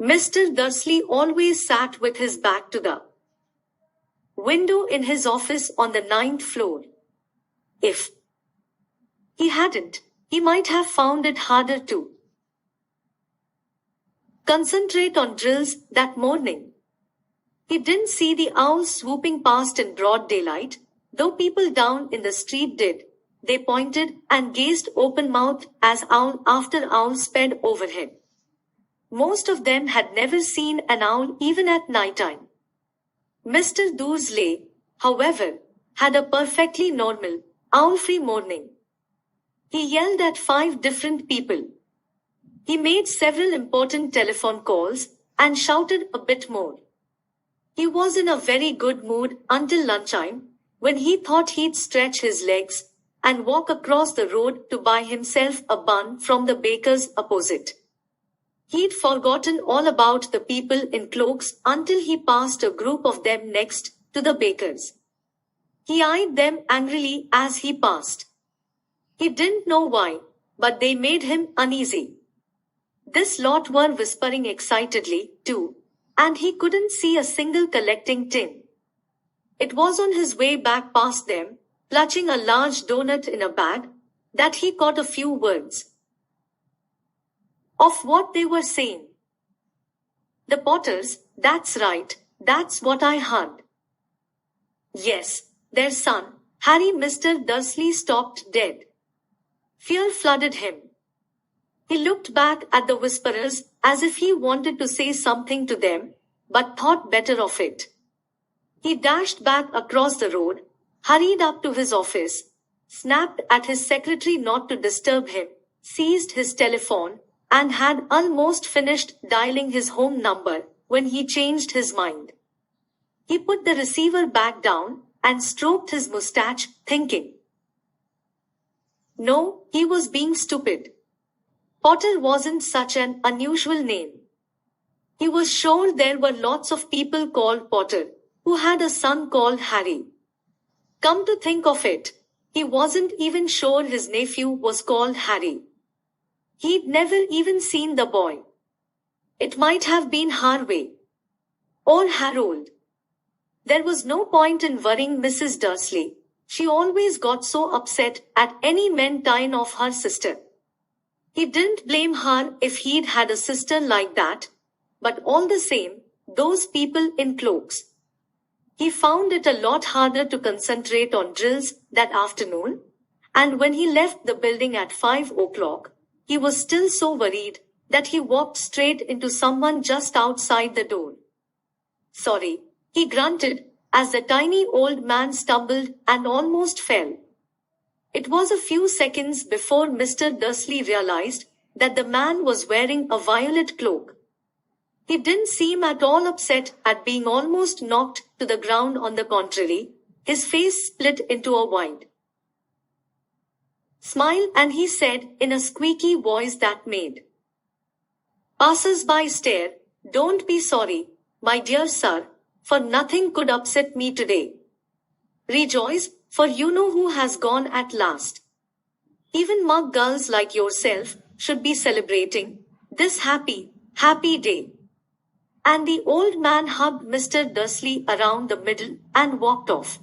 Mr. Dursley always sat with his back to the window in his office on the 9th floor. If he hadn't, he might have found it harder to concentrate on drills that morning. He didn't see the owls swooping past in broad daylight, though people down in the street did. They pointed and gazed open-mouthed as owl after owl sped overhead. Most of them had never seen an owl even at night-time. Mr. Dursley, however, had a perfectly normal, owl-free morning. He yelled at 5 different people. He made several important telephone calls and shouted a bit more. He was in a very good mood until lunchtime, when he thought he'd stretch his legs and walk across the road to buy himself a bun from the baker's opposite. He'd forgotten all about the people in cloaks until he passed a group of them next to the baker's. He eyed them angrily as he passed. He didn't know why, but they made him uneasy. This lot were whispering excitedly, too, and he couldn't see a single collecting tin. It was on his way back past them, clutching a large doughnut in a bag, that he caught a few words of what they were saying. The Potters, that's right, that's what I heard. Yes, their son, Harry. Mr. Dursley stopped dead. Fear flooded him. He looked back at the whisperers as if he wanted to say something to them, but thought better of it. He dashed back across the road, hurried up to his office, snapped at his secretary not to disturb him, seized his telephone, and had almost finished dialing his home number when he changed his mind. He put the receiver back down and stroked his mustache, thinking. No, he was being stupid. Potter wasn't such an unusual name. He was sure there were lots of people called Potter who had a son called Harry. Come to think of it, he wasn't even sure his nephew was called Harry. He'd never even seen the boy. It might have been Harvey. Or Harold. There was no point in worrying Mrs. Dursley. She always got so upset at any mention of her sister. He didn't blame her if he'd had a sister like that, but all the same, those people in cloaks. He found it a lot harder to concentrate on drills that afternoon, and when he left the building at 5 o'clock, he was still so worried that he walked straight into someone just outside the door. Sorry, he grunted as the tiny old man stumbled and almost fell. It was a few seconds before Mr. Dursley realized that the man was wearing a violet cloak. He didn't seem at all upset at being almost knocked to the ground. On the contrary, his face split into a wide smile and he said in a squeaky voice that made passers-by stare, "Don't be sorry, my dear sir, for nothing could upset me today. Rejoice, for you know who has gone at last. Even mug gulls like yourself should be celebrating this happy, happy day." And the old man hugged Mr. Dursley around the middle and walked off.